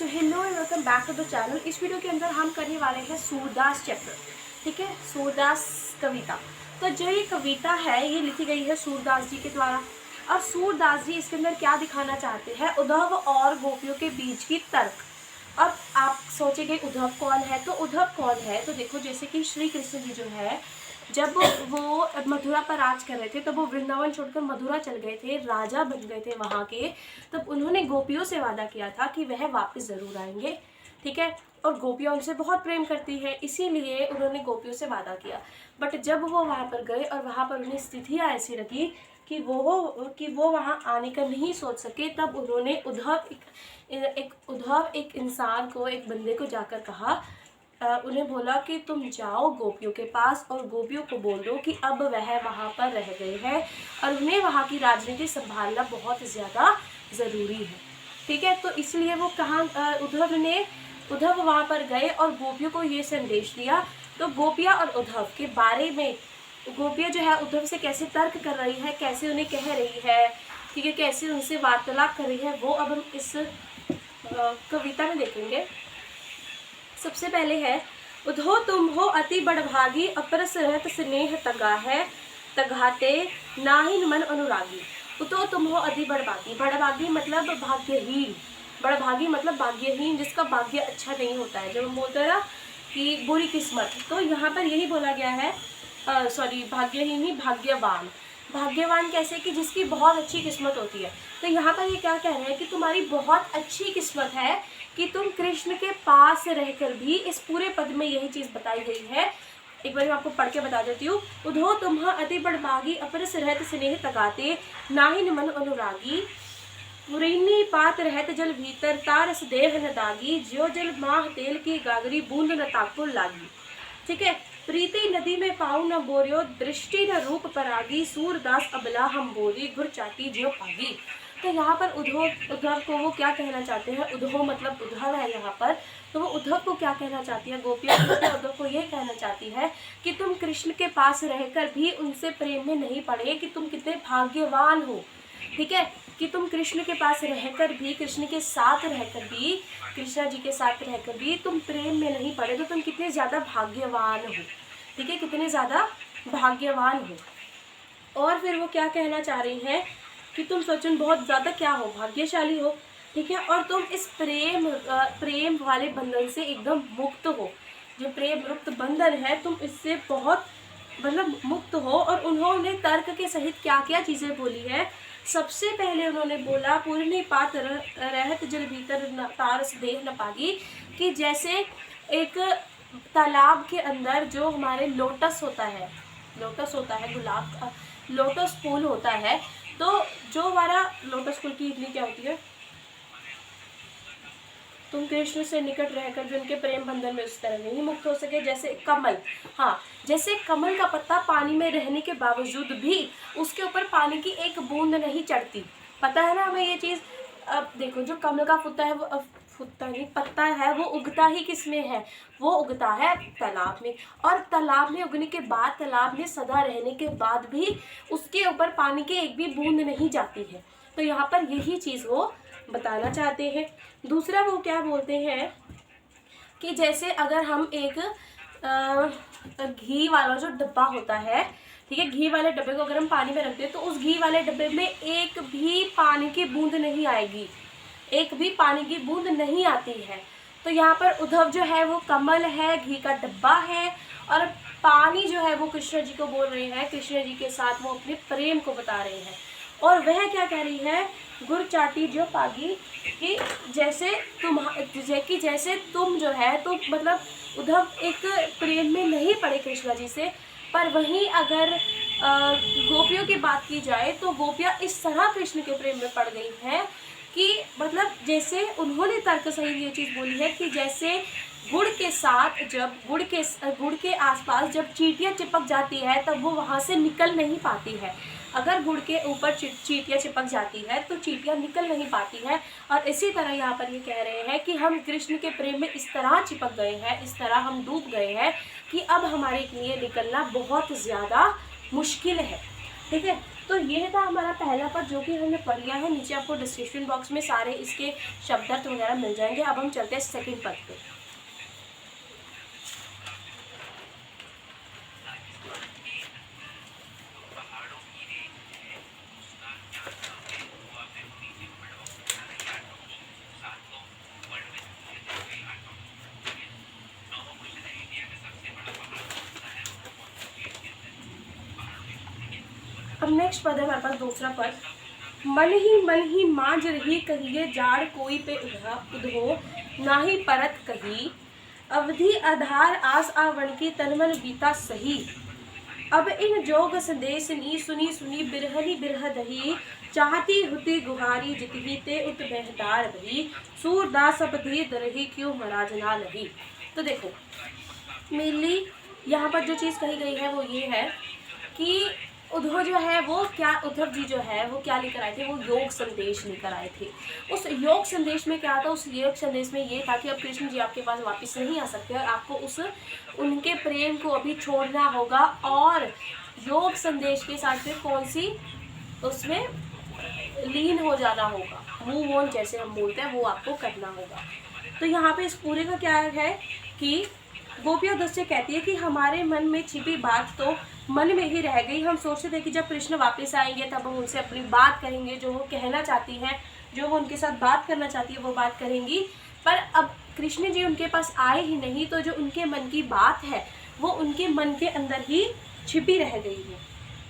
So hello and welcome back to the channel. इस video के अंदर हम करने वाले हैं सूरदास चैप्टर। ठीक है, सूरदास कविता। तो जो ये कविता है ये लिखी गई है सूरदास जी के द्वारा। और सूरदास जी इसके अंदर क्या दिखाना चाहते हैं, उद्धव और गोपियों के बीच की तर्क। अब आप सोचेंगे उद्धव कौन है, तो उद्धव कौन है, तो देखो जैसे कि श्री कृष्ण जी जो है जब वो मथुरा पर राज कर रहे थे तब वो वृंदावन छोड़कर मथुरा चल गए थे, राजा बन गए थे वहाँ के। तब उन्होंने गोपियों से वादा किया था कि वह वापस ज़रूर आएंगे। ठीक है, और गोपियाँ उनसे बहुत प्रेम करती है, इसीलिए उन्होंने गोपियों से वादा किया। बट जब वो वहाँ पर गए और वहाँ पर उन्हें स्थितियाँ ऐसी लगी कि वो वहाँ आने का नहीं सोच सके, तब उन्होंने उद्धव एक इंसान को, एक बंदे को जाकर कहा, उन्हें बोला कि तुम जाओ गोपियों के पास और गोपियों को बोल दो कि अब वह वहाँ पर रह गए हैं और उन्हें वहाँ की राजनीति संभालना बहुत ज़्यादा ज़रूरी है। ठीक है, तो इसलिए वो उद्धव वहाँ पर गए और गोपियों को ये संदेश दिया। तो गोपियाँ और उद्धव के बारे में, गोपियाँ जो है उद्धव से कैसे तर्क कर रही है, कैसे उन्हें कह रही है, ठीक है, कैसे उनसे वार्तालाप कर रही है, वो अब हम इस कविता में देखेंगे। सबसे पहले है, उद्धो तुम हो अति बड़भागी, अपरस रहत स्नेह तगा है, तगाते नाहिन मन अनुरागी। उतो तुम हो अति बड़भागी। बड़भागी मतलब भाग्यहीन, बड़भागी मतलब भाग्यहीन, जिसका भाग्य अच्छा नहीं होता है। जब हम बोलते हैं ना कि बुरी किस्मत, तो यहाँ पर यही बोला गया है, भाग्यहीन ही भाग्यवान। भाग्यवान कैसे, कि जिसकी बहुत अच्छी किस्मत होती है। तो यहाँ पर ये क्या कह रहे हैं कि तुम्हारी बहुत अच्छी किस्मत है कि तुम कृष्ण के पास रहकर भी, इस पूरे पद में यही चीज़ बताई गई है। एक बार मैं आपको पढ़ के बता देती हूँ। उद्धो तुम्ह अति बड़भागी, अपरस रहत स्नेह तगाते, नाहिन मन अनुरागी, पुरैनी पात रहत जल भीतर, तारस देह न दागी, ज्यो जल माह तेल की गागरी, बूंद न ताकुर लागी। ठीक है, प्रीति नदी में पाऊ न बोरियो, दृष्टि न रूप परागी, सूरदास अबला हम बोली, गुर चाटी ज्यो पागी। तो यहाँ पर उद्धव को वो क्या कहना चाहते हैं, उद्धव मतलब उद्धव है यहाँ पर, तो वो उद्धव को क्या कहना चाहती है, गोपियाँ उद्धव को ये कहना चाहती है कि तुम कृष्ण के पास रहकर भी उनसे प्रेम में नहीं पड़े, कि तुम कितने भाग्यवान हो। ठीक है, कि तुम कृष्ण के पास रहकर भी, कृष्ण के साथ रहकर भी, कृष्णा जी के साथ रहकर भी तुम प्रेम में नहीं पड़े, तो तुम कितने ज़्यादा भाग्यवान हो। ठीक है, कितने ज़्यादा भाग्यवान हो। और फिर वो क्या कहना चाह रही हैं कि तुम सचमुच बहुत ज़्यादा क्या हो, भाग्यशाली हो। ठीक है, और तुम इस प्रेम वाले बंधन से एकदम मुक्त हो। जो प्रेम मुक्त बंधन है, तुम इससे बहुत मतलब मुक्त हो। और उन्होंने तर्क के सहित क्या क्या चीज़ें बोली है। सबसे पहले उन्होंने बोला, पूर्णी पात रहत जल भीतर, तारस देह न पागी, कि जैसे एक तालाब के अंदर जो हमारे लोटस होता है गुलाब का लोटस फूल होता है, तो जो हमारा लोटस फूल की इतनी क्या होती है, तुम कृष्ण से निकट रहकर भी उनके प्रेम बंधन में उस तरह नहीं मुक्त हो सके जैसे कमल। हाँ, जैसे कमल का पत्ता पानी में रहने के बावजूद भी उसके ऊपर पानी की एक बूंद नहीं चढ़ती। पता है ना हमें ये चीज़। अब देखो, जो कमल का पत्ता है वो उगता ही किस में है, वो उगता है तालाब में। और तालाब में उगने के बाद, तालाब में सदा रहने के बाद भी उसके ऊपर पानी की एक भी बूंद नहीं जाती है। तो यहाँ पर यही चीज़ वो बताना चाहते हैं। दूसरा वो क्या बोलते हैं कि जैसे अगर हम एक घी वाला जो डब्बा होता है, ठीक है, घी वाले डब्बे को अगर हम पानी में रखते हैं तो उस घी वाले डब्बे में एक भी पानी की बूंद नहीं आएगी, एक भी पानी की बूंद नहीं आती है। तो यहाँ पर उद्धव जो है वो कमल है, घी का डब्बा है, और पानी जो है वो कृष्ण जी को बोल रहे हैं, कृष्ण जी के साथ वो अपने प्रेम को बता रहे हैं। और वह क्या कह रही है, गुर चाटी जो पागी, कि जैसे तुम जो है, तो मतलब उद्धव एक प्रेम में नहीं पड़े कृष्णा जी से। पर वहीं अगर गोपियों की बात की जाए तो गोपियाँ इस तरह कृष्ण के प्रेम में पड़ गई हैं कि मतलब जैसे उन्होंने तर्क सही ये चीज़ बोली है कि जैसे गुड़ के साथ, जब गुड़ के आसपास जब चींटियाँ चिपक जाती है तब वो वहाँ से निकल नहीं पाती है। अगर गुड़ के ऊपर चींटियाँ चिपक जाती है तो चींटियाँ निकल नहीं पाती है। और इसी तरह यहाँ पर ये कह रहे हैं कि हम कृष्ण के प्रेम में इस तरह चिपक गए हैं, इस तरह हम डूब गए हैं कि अब हमारे लिए निकलना बहुत ज़्यादा मुश्किल है। ठीक है, तो ये था हमारा पहला पद जो कि हमने पढ़ लिया है। नीचे आपको डिस्क्रिप्शन बॉक्स में सारे इसके शब्दार्थ वगैरह मिल जाएंगे। अब हम चलते हैं सेकंड पद पे। अब नेक्स्ट पद है हमारे पास दूसरा पद। मन ही मांझ रही कहिए जाड़ कोई पे उधो नाही परत कही अवधि आधार आस आवण की तनमन बीता सही अब इन जोग संदेश नी सुनी सुनी बिरहनी बिरह दही चाहती हुती गुहारी जितही ते उत बेहदार भई सूरदास अपधि दरही क्यों महाराज ना लही। तो देखो मेनली यहाँ पर जो चीज़ कही गई है वो ये है कि उद्धव जो है वो क्या, उद्धव जी जो है वो क्या लेकर आए थे, वो योग संदेश लेकर आए थे। उस योग संदेश में क्या था, उस योग संदेश में ये था कि अब कृष्ण जी आपके पास वापस नहीं आ सकते और आपको उनके प्रेम को अभी छोड़ना होगा और योग संदेश के साथ फिर कौन सी उसमें लीन हो जाना होगा, मूव ऑन जैसे हम बोलते हैं, वो आपको करना होगा। तो यहाँ पे इस पूरे का क्या है कि गोपियाँ उद्धव से कहती है कि हमारे मन में छिपी बात तो मन में ही रह गई। हम सोचते थे कि जब कृष्ण वापस आएंगे तब हम उनसे अपनी बात कहेंगे, जो वो कहना चाहती हैं, जो वो उनके साथ बात करना चाहती है वो बात करेंगी। पर अब कृष्ण जी उनके पास आए ही नहीं, तो जो उनके मन की बात है वो उनके मन के अंदर ही छिपी रह गई है।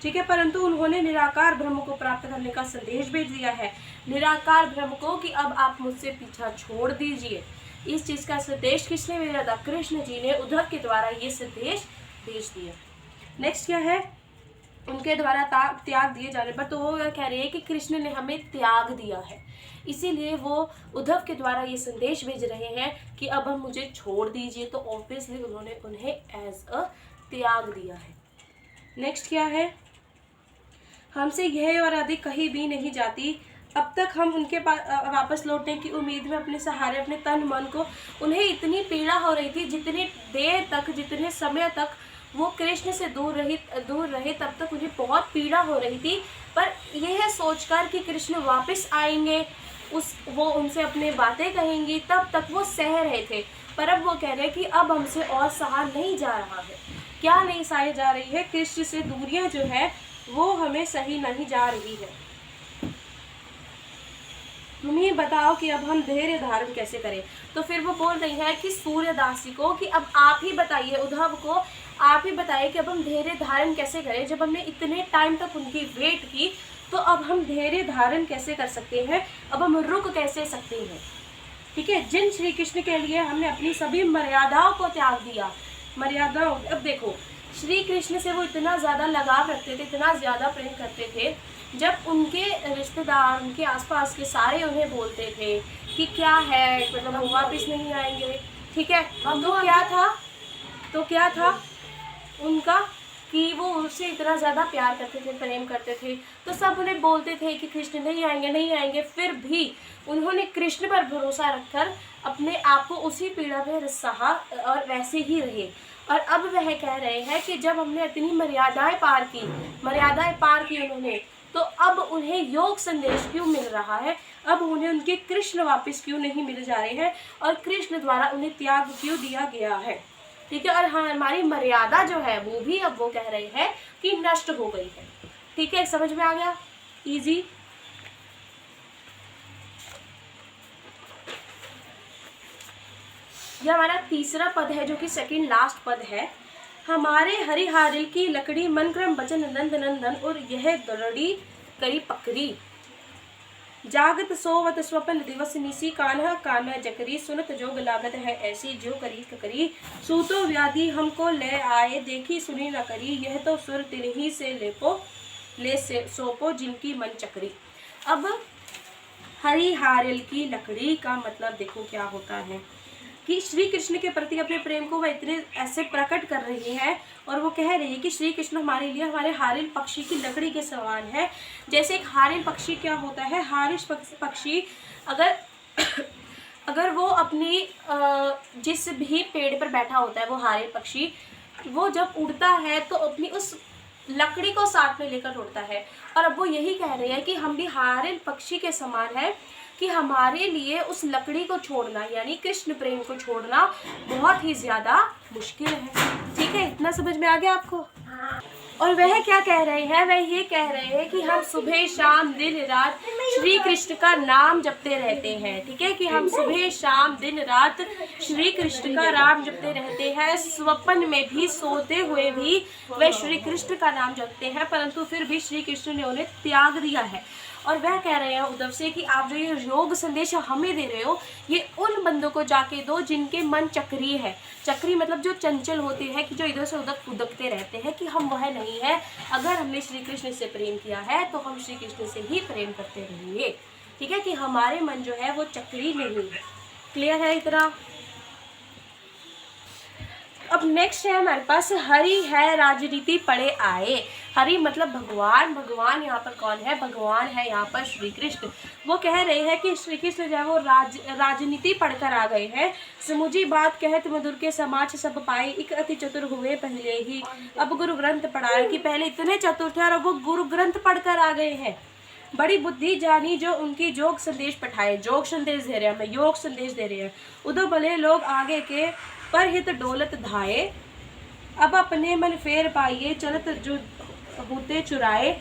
ठीक है, परंतु उन्होंने निराकार ब्रह्म को प्राप्त करने का संदेश भेज दिया है, निराकार ब्रह्म को, कि अब आप मुझसे पीछा छोड़ दीजिए। इस चीज़ का संदेश किसने भेजा था? कृष्ण जी ने उद्धव के द्वारा ये संदेश भेज दिया। नेक्स्ट क्या है, उनके द्वारा त्याग दिए जाने पर, तो वो कह रहे हैं कि कृष्ण ने हमें त्याग दिया है, इसीलिए वो उद्धव के द्वारा ये संदेश भेज रहे हैं कि अब हम मुझे छोड़ दीजिए। तो ऑब्वियसली उन्होंने उन्हें एज अ त्याग दिया है। नेक्स्ट क्या है, हमसे यह और अधिक कहीं भी नहीं जाती, अब तक हम उनके पास वापस लौटने की उम्मीद में अपने सहारे अपने तन मन को, उन्हें इतनी पीड़ा हो रही थी, जितनी देर तक, जितने समय तक वो कृष्ण से दूर रहे तब तक उन्हें बहुत पीड़ा हो रही थी। पर यह सोचकर कि कृष्ण वापस आएंगे, वो उनसे अपने बातें कहेंगी, तब तक वो सह रहे थे। पर अब वो कह रहे हैं कि अब हमसे और सहा नहीं जा रहा है। क्या नहीं सही जा रही है? कृष्ण से दूरियां जो है वो हमें सही नहीं जा रही है। तुम ही बताओ कि अब हम धैर्य धारण कैसे करें। तो फिर वो बोल रही है कि सूर्यदास जी को कि अब आप ही बताइए, उद्धव को आप ही बताइए कि अब हम धैर्य धारण कैसे करें। जब हमने इतने टाइम तक उनकी वेट की तो अब हम धैर्य धारण कैसे कर सकते हैं, अब हम रुक कैसे सकते हैं। ठीक है, जिन श्री कृष्ण के लिए हमने अपनी सभी मर्यादाओं को त्याग दिया, मर्यादाओं, अब देखो श्री कृष्ण से वो इतना ज़्यादा लगाव रखते थे, इतना ज़्यादा प्रेम करते थे, जब उनके रिश्तेदार, उनके आसपास के सारे उन्हें बोलते थे कि क्या है, मतलब हम वापस नहीं आएंगे। ठीक है, तो क्या था उनका कि वो उससे इतना ज़्यादा प्यार करते थे, प्रेम करते थे, तो सब उन्हें बोलते थे कि कृष्ण नहीं आएंगे। फिर भी उन्होंने कृष्ण पर भरोसा रखकर अपने आप को उसी पीड़ा में सहा और वैसे ही रहे। और अब वह कह रहे हैं कि जब हमने इतनी मर्यादाएं पार की उन्होंने, तो अब उन्हें योग संदेश क्यों मिल रहा है, अब उन्हें उनके कृष्ण वापस क्यों नहीं मिल जा रहे हैं, और कृष्ण द्वारा उन्हें त्याग क्यों दिया गया है। ठीक है, और हाँ, हमारी मर्यादा जो है वो भी अब वो कह रहे हैं कि नष्ट हो गई है। ठीक है, समझ में आ गया, इजी। यह हमारा तीसरा पद है जो कि सेकंड लास्ट पद है। हमारे हरिहारिल की लकड़ी मन क्रम बचन नंद नंदन और यह दरड़ी करी पकड़ी जागत सोवत स्वपन दिवस निसी कान्हा कान्हा जकरी सुनत जोग लागत है ऐसी जो करी करी सूतो व्याधि हमको ले आए देखी सुनी न करी यह तो सुर तिन्ही से ले सोपो जिनकी मन चकरी। अब हरिहारिल की लकड़ी का मतलब देखो क्या होता है कि श्री कृष्ण के प्रति अपने प्रेम को वह इतने ऐसे प्रकट कर रही है और वो कह रही है कि श्री कृष्ण हमारे लिए हमारे हारिल पक्षी की लकड़ी के समान है। जैसे एक हारिल पक्षी क्या होता है, हारिल पक्षी अगर वो अपनी जिस भी पेड़ पर बैठा होता है वो हारिल पक्षी, वो जब उड़ता है तो अपनी उस लकड़ी को साथ में लेकर उड़ता है। और अब वो यही कह रहे हैं कि हम भी हारिन पक्षी के समान है, कि हमारे लिए उस लकड़ी को छोड़ना यानी कृष्ण प्रेम को छोड़ना बहुत ही ज़्यादा मुश्किल है। ठीक है, इतना समझ में आ गया आपको? और वह क्या कह रहे हैं, वह ये कह रहे हैं कि हम सुबह शाम दिन रात श्री कृष्ण का नाम जपते रहते हैं। ठीक है, कि हम सुबह शाम दिन रात श्री कृष्ण का नाम जपते रहते हैं, स्वप्न में भी सोते हुए भी वह श्री कृष्ण का नाम जपते हैं, परंतु फिर भी श्री कृष्ण ने उन्हें त्याग दिया है। और वह कह रहे हैं उद्धव से कि आप जो ये योग संदेश हमें दे रहे हो, ये उन बंदों को जाके दो जिनके मन चक्रीय है। चक्री मतलब जो चंचल होते हैं, कि जो इधर से उधर फुदकते रहते हैं, कि हम वह नहीं है। अगर हमने श्री कृष्ण से प्रेम किया है तो हम श्री कृष्ण से ही प्रेम करते रहेंगे। ठीक है, कि हमारे मन जो है वो चक्री नहीं है। क्लियर है इतना? अब नेक्स्ट है हमारे पास, हरि है राजनीति पढ़े आए। हरि मतलब भगवान, भगवान यहाँ पर कौन है? भगवान है यहाँ पर श्री कृष्ण। वो कह रहे हैं कि श्री कृष्ण जो है वो राजनीति पढ़कर आ गए हैं। समुझी बात कहत मधुर के समाज सब पाए, एक अति चतुर हुए पहले ही, अब गुरु ग्रंथ पढ़ाए। कि पहले इतने चतुर थे और अब वो गुरु ग्रंथ पढ़कर आ गए हैं। बड़ी बुद्धि जानी जो उनकी योग संदेश पठाए। योग संदेश दे रहे हैं, हमें योग संदेश दे रहे हैं। उधर भले लोग आगे के पर हित डोलत धाये, अब अपने मन फेर पाइए, चलत जो होते चुराए।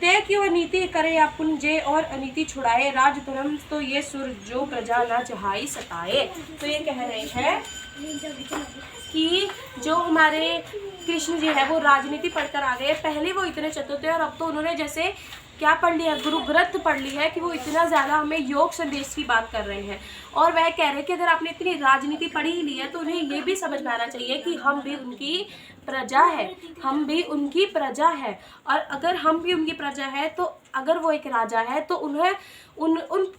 ते क्यों नीति करे अपुन जे और अनीति छुड़ाए, राज धर्म तो ये सुर जो प्रजा ना चाहाई सताए। तो ये कह रहे हैं कि जो हमारे कृष्ण जी है वो राजनीति पढ़कर आ गए। पहले वो इतने चतुर थे और अब तो उन्होंने जैसे क्या पढ़ लिया, गुरु ग्रंथ पढ़ ली है, कि वो इतना ज़्यादा हमें योग संदेश की बात कर रहे हैं। और वह कह रहे हैं कि अगर आपने इतनी राजनीति पढ़ी ही ली है तो उन्हें ये भी समझ में आना चाहिए कि हम भी उनकी प्रजा है, हम भी उनकी प्रजा है। और अगर हम भी उनकी प्रजा है तो अगर वो एक राजा है तो उन्हें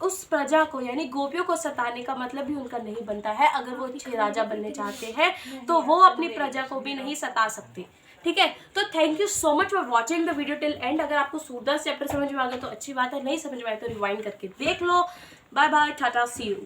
उस प्रजा को यानी गोपियों को सताने का मतलब भी उनका नहीं बनता है। अगर वो अच्छे राजा बनने चाहते हैं तो वो अपनी प्रजा को भी नहीं सता सकते। ठीक है, तो thank you so much for watching the video till and. अगर आपको सूरदास चैप्टर समझ में आ गया तो अच्छी बात है, नहीं समझ में आए तो रिवाइंड करके देख लो। Bye bye, tata, see you.